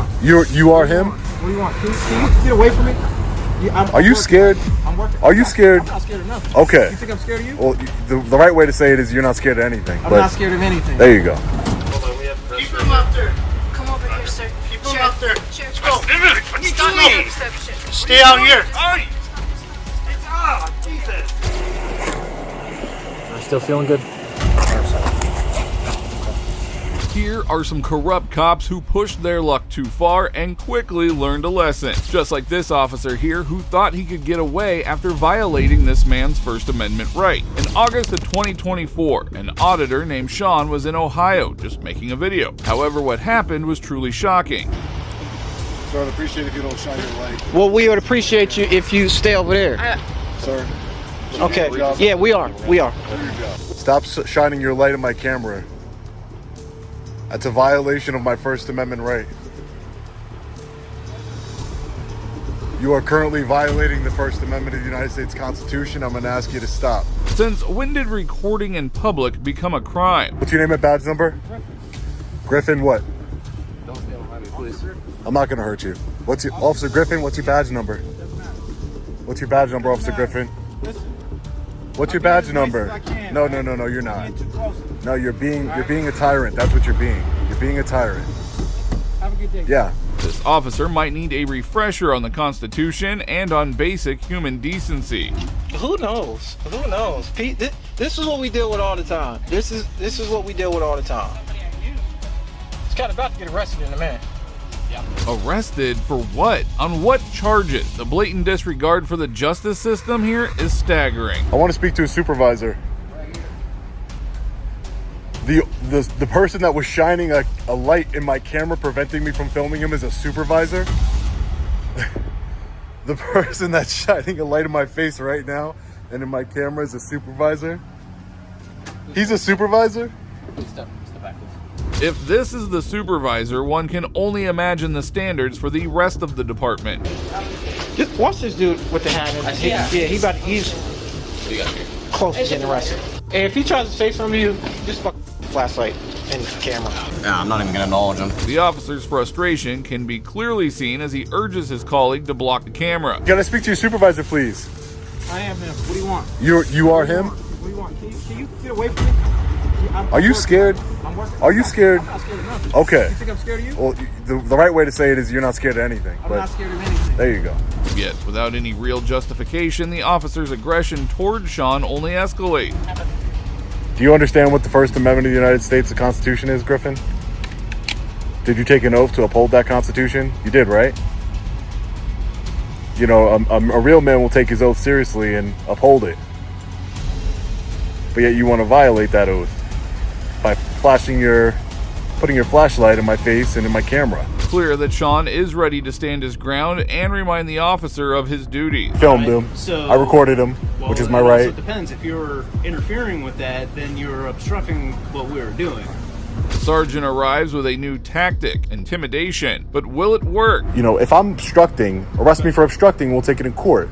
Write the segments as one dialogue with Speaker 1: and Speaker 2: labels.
Speaker 1: want?
Speaker 2: You are him?
Speaker 1: What do you want? Can you get away from me?
Speaker 2: Are you scared?
Speaker 1: I'm working.
Speaker 2: Are you scared?
Speaker 1: I'm not scared of nothing.
Speaker 2: Okay.
Speaker 1: You think I'm scared of you?
Speaker 2: Well, the right way to say it is you're not scared of anything.
Speaker 1: I'm not scared of anything.
Speaker 2: There you go.
Speaker 3: Hold on, we have
Speaker 4: Keep him up there.
Speaker 5: Come over here, sir.
Speaker 4: Keep him up there.
Speaker 5: Let's
Speaker 4: go.
Speaker 3: What are you doing?
Speaker 4: Stay out here.
Speaker 3: Jesus.
Speaker 1: I'm still feeling good.
Speaker 6: Here are some corrupt cops who pushed their luck too far and quickly learned a lesson. Just like this officer here who thought he could get away after violating this man's First Amendment right. In August of 2024, an auditor named Sean was in Ohio just making a video. However, what happened was truly shocking.
Speaker 2: Sir, I'd appreciate if you don't shine your light.
Speaker 7: Well, we would appreciate you if you stay over there.
Speaker 2: Sir.
Speaker 7: Okay. Yeah, we are. We are.
Speaker 2: Stop shining your light in my camera. That's a violation of my First Amendment right. You are currently violating the First Amendment of the United States Constitution. I'm going to ask you to stop.
Speaker 6: Since when did recording in public become a crime?
Speaker 2: What's your name and badge number? Griffin what?
Speaker 1: Don't stay behind me, please.
Speaker 2: I'm not going to hurt you. What's your Officer Griffin? What's your badge number? What's your badge number, Officer Griffin? What's your badge number? No, you're not. No, you're being a tyrant. That's what you're being. You're being a tyrant.
Speaker 1: Have a good day.
Speaker 2: Yeah.
Speaker 6: This officer might need a refresher on the Constitution and on basic human decency.
Speaker 7: Who knows? Who knows? Pete, this is what we deal with all the time. This is what we deal with all the time. It's kind of about to get arrested in a minute.
Speaker 6: Arrested for what? On what charges? The blatant disregard for the justice system here is staggering.
Speaker 2: I want to speak to a supervisor. The person that was shining a light in my camera preventing me from filming him is a supervisor. The person that's shining a light in my face right now and in my camera is a supervisor. He's a supervisor?
Speaker 1: Step back, please.
Speaker 6: If this is the supervisor, one can only imagine the standards for the rest of the department.
Speaker 7: Just watch this dude with the hat. He's close to getting arrested. And if he tries to say something to you, just fuck flashlight and camera.
Speaker 8: Yeah, I'm not even gonna acknowledge him.
Speaker 6: The officer's frustration can be clearly seen as he urges his colleague to block the camera.
Speaker 2: Can I speak to your supervisor, please?
Speaker 1: I am him. What do you want?
Speaker 2: You are him?
Speaker 1: What do you want? Can you get away from me?
Speaker 2: Are you scared?
Speaker 1: I'm working.
Speaker 2: Are you scared?
Speaker 1: I'm not scared of nothing.
Speaker 2: Okay.
Speaker 1: You think I'm scared of you?
Speaker 2: Well, the right way to say it is you're not scared of anything.
Speaker 1: I'm not scared of anything.
Speaker 2: There you go.
Speaker 6: Yet, without any real justification, the officer's aggression toward Sean only escalates.
Speaker 2: Do you understand what the First Amendment of the United States, the Constitution is, Griffin? Did you take an oath to uphold that Constitution? You did, right? You know, a real man will take his oath seriously and uphold it. But yet you want to violate that oath by putting your flashlight in my face and in my camera.
Speaker 6: Clear that Sean is ready to stand his ground and remind the officer of his duties.
Speaker 2: Filmed him.
Speaker 9: So,
Speaker 2: I recorded him, which is my right.
Speaker 9: It depends. If you're interfering with that, then you're obstructing what we were doing.
Speaker 6: The sergeant arrives with a new tactic, intimidation. But will it work?
Speaker 2: You know, if I'm obstructing, arrest me for obstructing, we'll take it in court.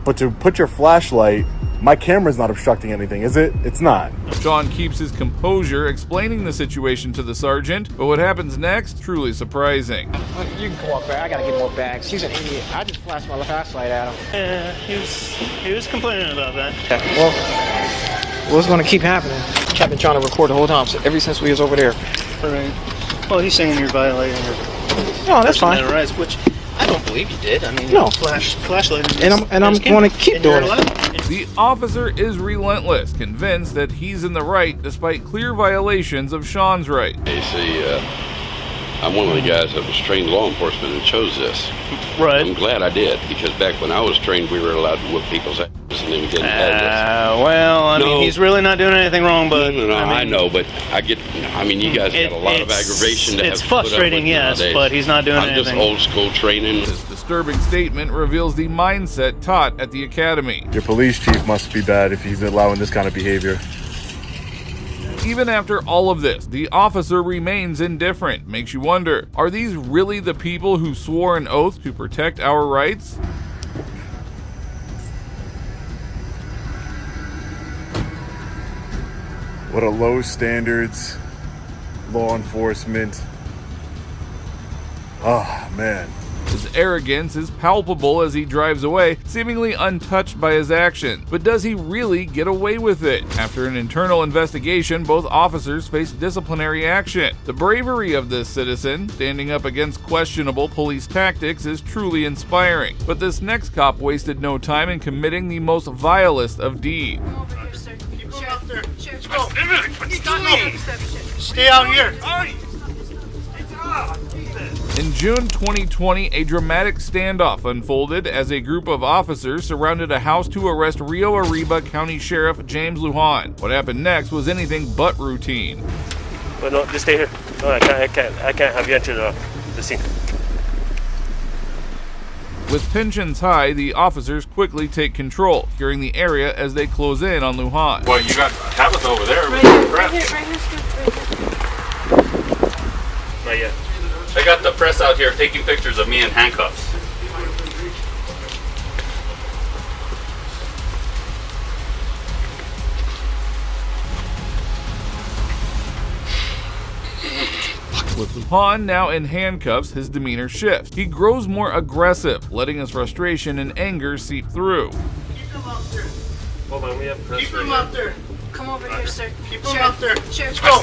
Speaker 2: But to put your flashlight, my camera's not obstructing anything, is it? It's not.
Speaker 6: Sean keeps his composure, explaining the situation to the sergeant, but what happens next, truly surprising.
Speaker 7: You can come up there. I gotta get more bags. He's an idiot. I just flashed my flashlight at him.
Speaker 9: Yeah, he was complaining about that.
Speaker 7: Well, it's gonna keep happening. I've been trying to record the whole time, ever since we was over there.
Speaker 9: Right. Well, he's saying you're violating your
Speaker 7: No, that's fine.
Speaker 9: rights, which I don't believe you did. I mean,
Speaker 7: No.
Speaker 9: flashlight.
Speaker 7: And I'm going to keep doing it.
Speaker 6: The officer is relentless, convinced that he's in the right despite clear violations of Sean's right.
Speaker 10: Hey, see, I'm one of the guys that was trained law enforcement and chose this.
Speaker 9: Right.
Speaker 10: I'm glad I did, because back when I was trained, we were allowed to whip people's asses, and then we didn't have this.
Speaker 9: Well, I mean, he's really not doing anything wrong, but...
Speaker 10: No, I know, but you guys got a lot of aggravation to have
Speaker 9: It's
Speaker 10: to put up
Speaker 9: frustrating,
Speaker 10: with
Speaker 9: yes,
Speaker 10: nowadays.
Speaker 9: but he's not doing anything.
Speaker 10: I'm just old school training.
Speaker 6: This disturbing statement reveals the mindset taught at the academy.
Speaker 2: Your police chief must be bad if he's allowing this kind of behavior.
Speaker 6: Even after all of this, the officer remains indifferent. Makes you wonder, are these really the people who swore an oath to protect our rights?
Speaker 2: What a low standards law enforcement Oh, man.
Speaker 6: His arrogance is palpable as he drives away, seemingly untouched by his actions. But does he really get away with it? After an internal investigation, both officers face disciplinary action. The bravery of this citizen, standing up against questionable police tactics, is truly inspiring. But this next cop wasted no time in committing the most vilest of deeds.
Speaker 4: Come over here, sir. Keep going out there. Let's go. Stay out here.
Speaker 6: In June 2020, a dramatic standoff unfolded as a group of officers surrounded a house to arrest Rio Arriba County Sheriff James Lujan. What happened next was anything but routine.
Speaker 3: Well, no, just stay here. No, I can't have you enter the scene.
Speaker 6: With tensions high, the officers quickly take control, securing the area as they close in on Lujan.
Speaker 10: Well, you got Tabitha over there.
Speaker 5: Right here, sir.
Speaker 3: Not yet.
Speaker 10: I got the press out here taking pictures of me in handcuffs.
Speaker 6: With Lujan now in handcuffs, his demeanor shifts. He grows more aggressive, letting his frustration and anger seep through.
Speaker 4: Keep him out there.
Speaker 3: Hold on, we have press.
Speaker 4: Keep
Speaker 3: right
Speaker 4: him
Speaker 3: here.
Speaker 4: out there.
Speaker 5: Come over here, sir.
Speaker 4: Keep him out there.
Speaker 5: Sheriff,
Speaker 4: Let's go.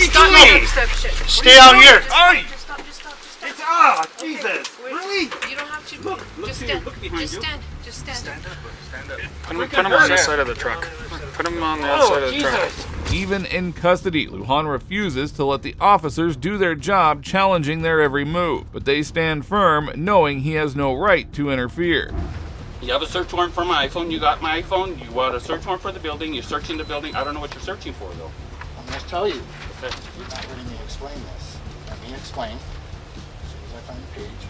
Speaker 5: stop me. Stop.
Speaker 4: Stay out here.
Speaker 5: Just stop.
Speaker 9: Jesus!
Speaker 5: Really? You don't have to. Just stand. Just stand.
Speaker 9: Put him on this side of the truck. Put him on the other side of the truck.
Speaker 6: Even in custody, Lujan refuses to let the officers do their job, challenging their every move. But they stand firm, knowing he has no right to interfere.
Speaker 10: You have a search warrant for my iPhone. You got my iPhone. You want a search warrant for the building. You're searching the building. I don't know what you're searching for, though.
Speaker 8: I'm going to tell you. You're not letting me explain this. Let me explain. As soon as I find the page.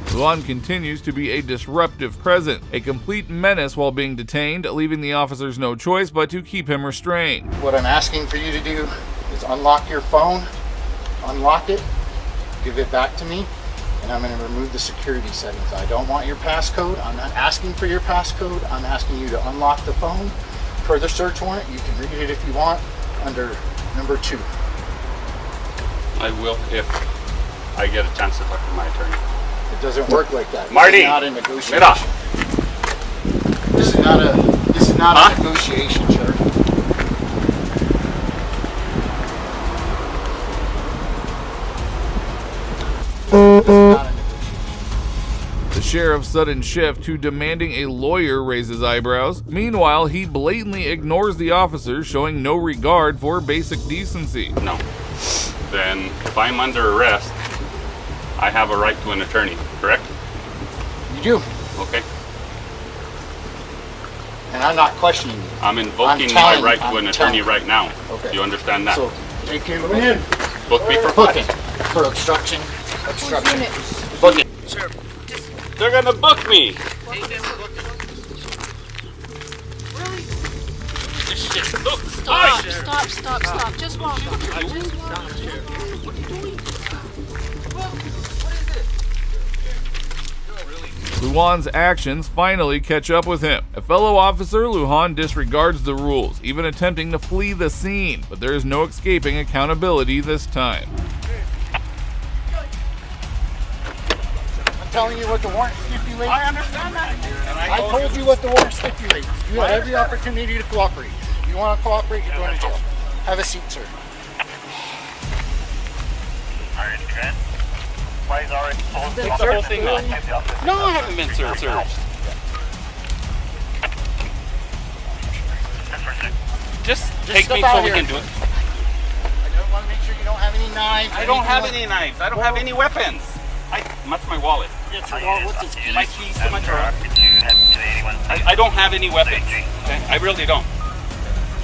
Speaker 6: Lujan continues to be a disruptive presence, a complete menace while being detained, leaving the officers no choice but to keep him restrained.
Speaker 8: What I'm asking for you to do is unlock your phone, unlock it, give it back to me, and I'm going to remove the security settings. I don't want your passcode. I'm not asking for your passcode. I'm asking you to unlock the phone. Per the search warrant, you can read it if you want under number 2.
Speaker 10: I will if I get a chance to talk to my attorney.
Speaker 8: It doesn't work like that.
Speaker 10: Marty,
Speaker 8: this is not a negotiation.
Speaker 10: mira.
Speaker 8: This is not a negotiation, Sheriff. This is not a negotiation.
Speaker 6: The sheriff's sudden shift to demanding a lawyer raises eyebrows. Meanwhile, he blatantly ignores the officers, showing no regard for basic decency.
Speaker 10: No. Then if I'm under arrest, I have a right to an attorney, correct?
Speaker 8: You do.
Speaker 10: Okay.
Speaker 8: And I'm not questioning you.
Speaker 10: I'm invoking
Speaker 8: I'm
Speaker 10: my
Speaker 8: telling-
Speaker 10: right to
Speaker 8: I'm
Speaker 10: an attorney
Speaker 8: telling-
Speaker 10: right now.
Speaker 8: Okay.
Speaker 10: Do you understand that?
Speaker 8: So they can
Speaker 10: Book me for
Speaker 8: booking
Speaker 10: what?
Speaker 8: for obstruction.
Speaker 10: Booking. They're gonna book me.
Speaker 5: Stop. Just walk.
Speaker 6: Lujan's actions finally catch up with him. A fellow officer, Lujan disregards the rules, even attempting to flee the scene, but there is no escaping accountability this time.
Speaker 8: I'm telling you what the warrant stipulates.
Speaker 10: I understand that.
Speaker 8: I told you what the warrant stipulates. You had every opportunity to cooperate. If you want to cooperate, you're going to jail. Have a seat, sir.
Speaker 3: Alright, good. Why is already told
Speaker 10: Take the whole thing off. No, I haven't been searched. Just take me so we can do it.
Speaker 8: I just want to make sure you don't have any knives.
Speaker 10: I don't have any knives. I don't have any weapons. That's my wallet.
Speaker 8: What's this?
Speaker 10: My keys to my truck. I don't have any weapons. Okay? I really don't.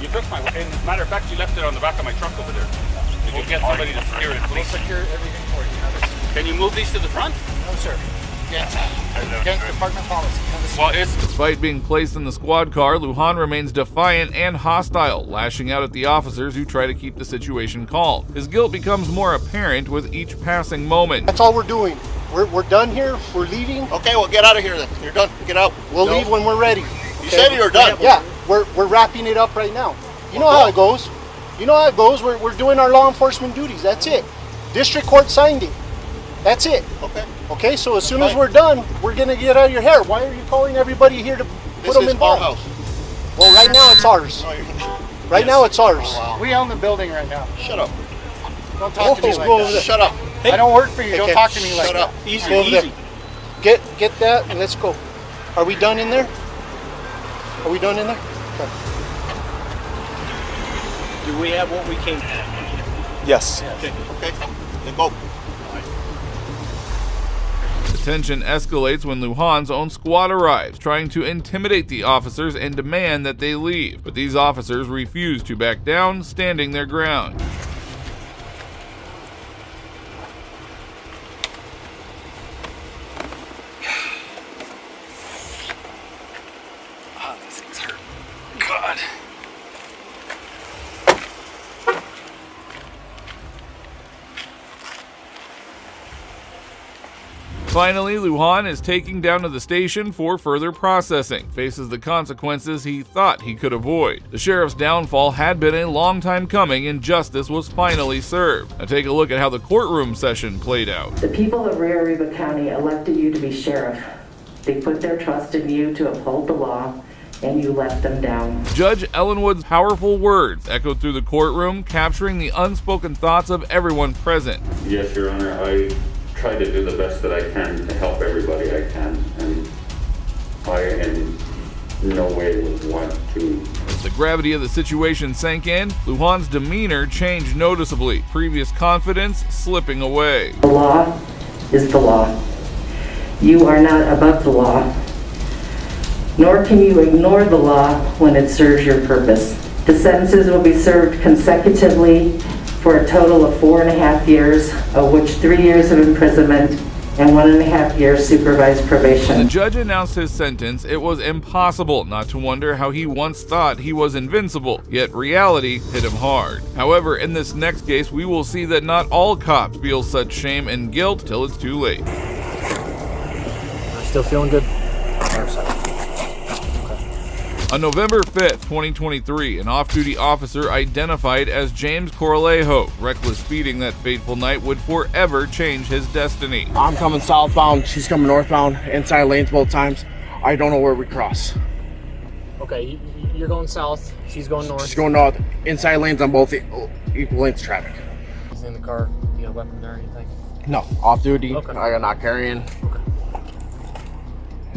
Speaker 10: You took my weapon. As a matter of fact, you left it on the back of my truck over there. Did you get somebody to secure it,
Speaker 8: We'll
Speaker 10: please?
Speaker 8: secure everything for you. Have a seat.
Speaker 10: Can you move these to the front?
Speaker 8: No, sir. Against department policy. Have a seat.
Speaker 10: Well, it's
Speaker 6: Despite being placed in the squad car, Lujan remains defiant and hostile, lashing out at the officers who try to keep the situation calm. His guilt becomes more apparent with each passing moment.
Speaker 11: That's all we're doing. We're done here. We're leaving.
Speaker 3: Okay, well, get out of here then. You're done. Get out.
Speaker 11: We'll leave when we're ready.
Speaker 3: You
Speaker 4: said you were done.
Speaker 8: Yeah, we're wrapping it up right now. You know how it goes. You know how it goes. We're doing our law enforcement duties. That's it. District court signed it. That's it.
Speaker 4: Okay.
Speaker 8: Okay, so as soon as we're done, we're gonna get out of your hair. Why are you calling everybody here to put them in
Speaker 4: our
Speaker 8: bond?
Speaker 4: house.
Speaker 8: Well, right now it's ours. Right now it's ours.
Speaker 4: Oh, wow.
Speaker 7: We own the building right now.
Speaker 4: Shut up.
Speaker 7: Don't talk to me
Speaker 8: Just
Speaker 7: like
Speaker 8: go over
Speaker 7: that.
Speaker 8: there.
Speaker 4: Shut up.
Speaker 7: I don't work for you. Don't
Speaker 8: Okay.
Speaker 7: talk to me like
Speaker 4: Shut
Speaker 7: that.
Speaker 4: up.
Speaker 7: Easy,
Speaker 8: Go over
Speaker 7: easy.
Speaker 8: there. Get that and let's go. Are we done in there? Are we done in there? Okay.
Speaker 9: Do we have what we came for?
Speaker 7: Yes.
Speaker 4: Okay. Then go.
Speaker 6: The tension escalates when Lujan's own squad arrives, trying to intimidate the officers and demand that they leave. But these officers refuse to back down, standing their ground. Finally, Lujan is taken down to the station for further processing, faces the consequences he thought he could avoid. The sheriff's downfall had been a long time coming and justice was finally served. Now take a look at how the courtroom session played out.
Speaker 11: The people of Rio Arriba County elected you to be sheriff. They put their trust in you to uphold the law, and you let them down.
Speaker 6: Judge Ellenwood's powerful words echoed through the courtroom, capturing the unspoken thoughts of everyone present.
Speaker 12: Yes, Your Honor, I try to do the best that I can to help everybody I can, and I in no way would want to.
Speaker 6: As the gravity of the situation sank in, Lujan's demeanor changed noticeably, previous confidence slipping away.
Speaker 11: The law is the law. You are not above the law, nor can you ignore the law when it serves your purpose. The sentences will be served consecutively for a total of 4.5 years, of which 3 years of imprisonment and 1.5 years supervised probation.
Speaker 6: When the judge announced his sentence, it was impossible not to wonder how he once thought he was invincible, yet reality hit him hard. However, in this next case, we will see that not all cops feel such shame and guilt till it's too late.
Speaker 9: Still feeling good?
Speaker 6: On November 5th, 2023, an off-duty officer identified as James Coralejo. Reckless speeding that fateful night would forever change his destiny.
Speaker 7: I'm coming southbound. She's coming northbound. Inside lanes both times. I don't know where we cross.
Speaker 9: Okay, you're going south. She's going north.
Speaker 7: She's going north. Inside lanes on both equal lanes of traffic.
Speaker 9: She's in the car. You got a weapon there or anything?
Speaker 7: No, off duty.
Speaker 9: Okay.
Speaker 7: I got not carrying.
Speaker 9: Okay.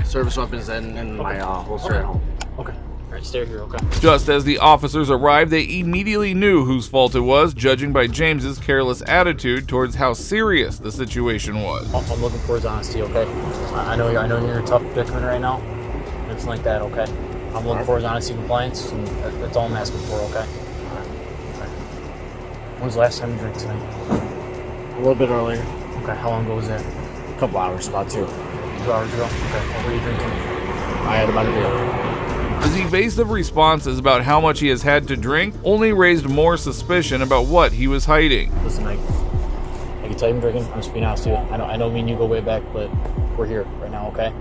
Speaker 7: Service weapons in my holster at home.
Speaker 9: Okay. All right, stay here, okay?
Speaker 6: Just as the officers arrived, they immediately knew whose fault it was, judging by James's careless attitude towards how serious the situation was.
Speaker 9: I'm looking for his honesty, okay? I know you're in a tough predicament right now. It's like that, okay? I'm looking for his honesty and compliance, and that's all I'm asking for, okay? When was the last time you drank tonight?
Speaker 7: A little bit earlier.
Speaker 9: Okay, how long ago was that?
Speaker 7: A couple hours, about 2
Speaker 9: hours ago? Okay, what were you drinking?
Speaker 7: I had about a beer.
Speaker 6: His evasive responses about how much he has had to drink only raised more suspicion about what he was hiding.
Speaker 9: Listen, I can tell you I'm drinking. I'm just being honest with you. I know me and you go way back, but we're here right now, okay?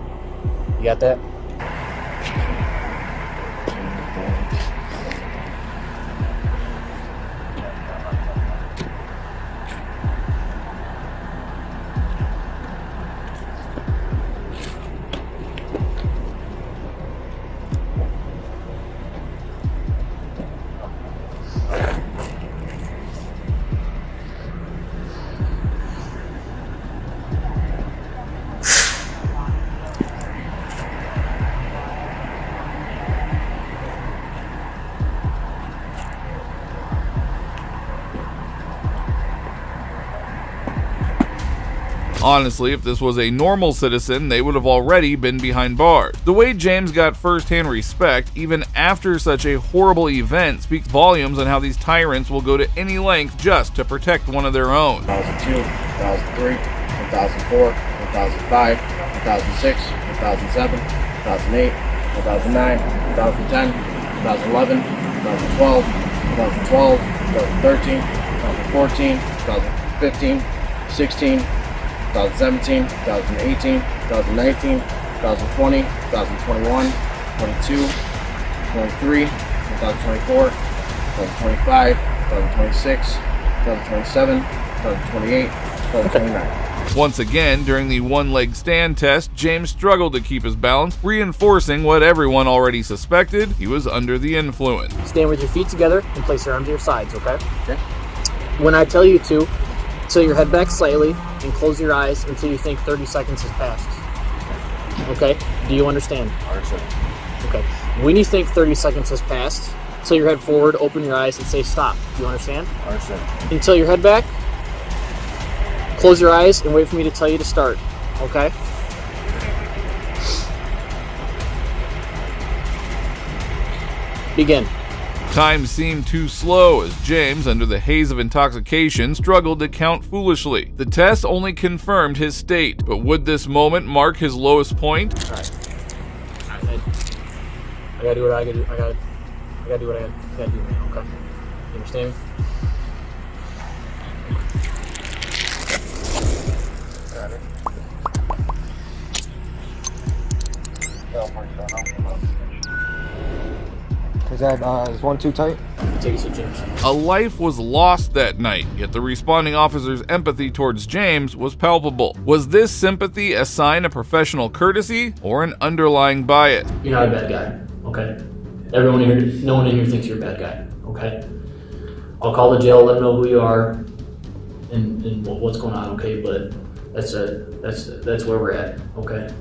Speaker 9: You got that?
Speaker 6: Honestly, if this was a normal citizen, they would have already been behind bars. The way James got first-hand respect, even after such a horrible event, speaks volumes on how these tyrants will go to any length just to protect one of their own.
Speaker 7: 2002, 2003, 2004, 2005, 2006, 2007, 2008, 2009, 2010, 2011, 2012, 2012, 2013, 2014, 2015, 16, 2017, 2018, 2019, 2020, 2021, 2022, 2023, 2024, 2025, 2026, 2027, 2028, 2029.
Speaker 6: Once again, during the one-leg stand test, James struggled to keep his balance, reinforcing what everyone already suspected: he was under the influence.
Speaker 9: Stand with your feet together and place your arms to your sides, okay? Okay. When I tell you to, tilt your head back slightly and close your eyes until you think 30 seconds has passed. Okay? Do you understand?
Speaker 7: Understood.
Speaker 9: Okay. When you think 30 seconds has passed, tilt your head forward, open your eyes, and say stop. Do you understand?
Speaker 7: Understood.
Speaker 9: And tilt your head back, close your eyes, and wait for me to tell you to start. Okay? Begin.
Speaker 6: Time seemed too slow as James, under the haze of intoxication, struggled to count foolishly. The test only confirmed his state, but would this moment mark his lowest point?
Speaker 9: Alright. I gotta do what I gotta do. I gotta do what I gotta do, man, okay? You understand me?
Speaker 7: Got it. Is that is one too tight?
Speaker 9: Take it to James.
Speaker 6: A life was lost that night, yet the responding officer's empathy towards James was palpable. Was this sympathy a sign of professional courtesy or an underlying bias?
Speaker 9: You're not a bad guy, okay? Everyone here, no one in here thinks you're a bad guy, okay? I'll call the jail, let them know who you are and what's going on, okay? But that's where we're at, okay?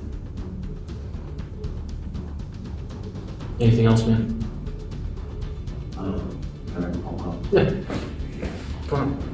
Speaker 9: Anything else, man? Yeah. Come on.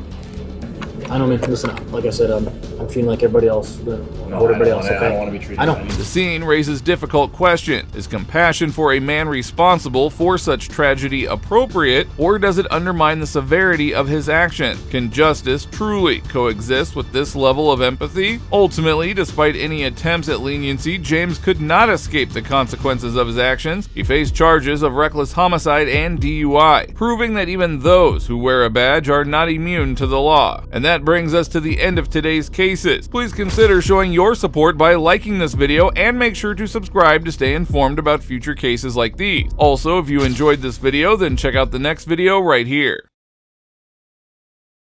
Speaker 9: I know, man. Listen, like I said, I'm treating like everybody else. Everybody else, okay?
Speaker 7: I don't want to be treated.
Speaker 9: I know.
Speaker 6: The scene raises difficult questions. Is compassion for a man responsible for such tragedy appropriate, or does it undermine the severity of his action? Can justice truly coexist with this level of empathy? Ultimately, despite any attempts at leniency, James could not escape the consequences of his actions. He faced charges of reckless homicide and DUI, proving that even those who wear a badge are not immune to the law. And that brings us to the end of today's cases. Please consider showing your support by liking this video and make sure to subscribe to stay informed about future cases like these. Also, if you enjoyed this video, then check out the next video right here.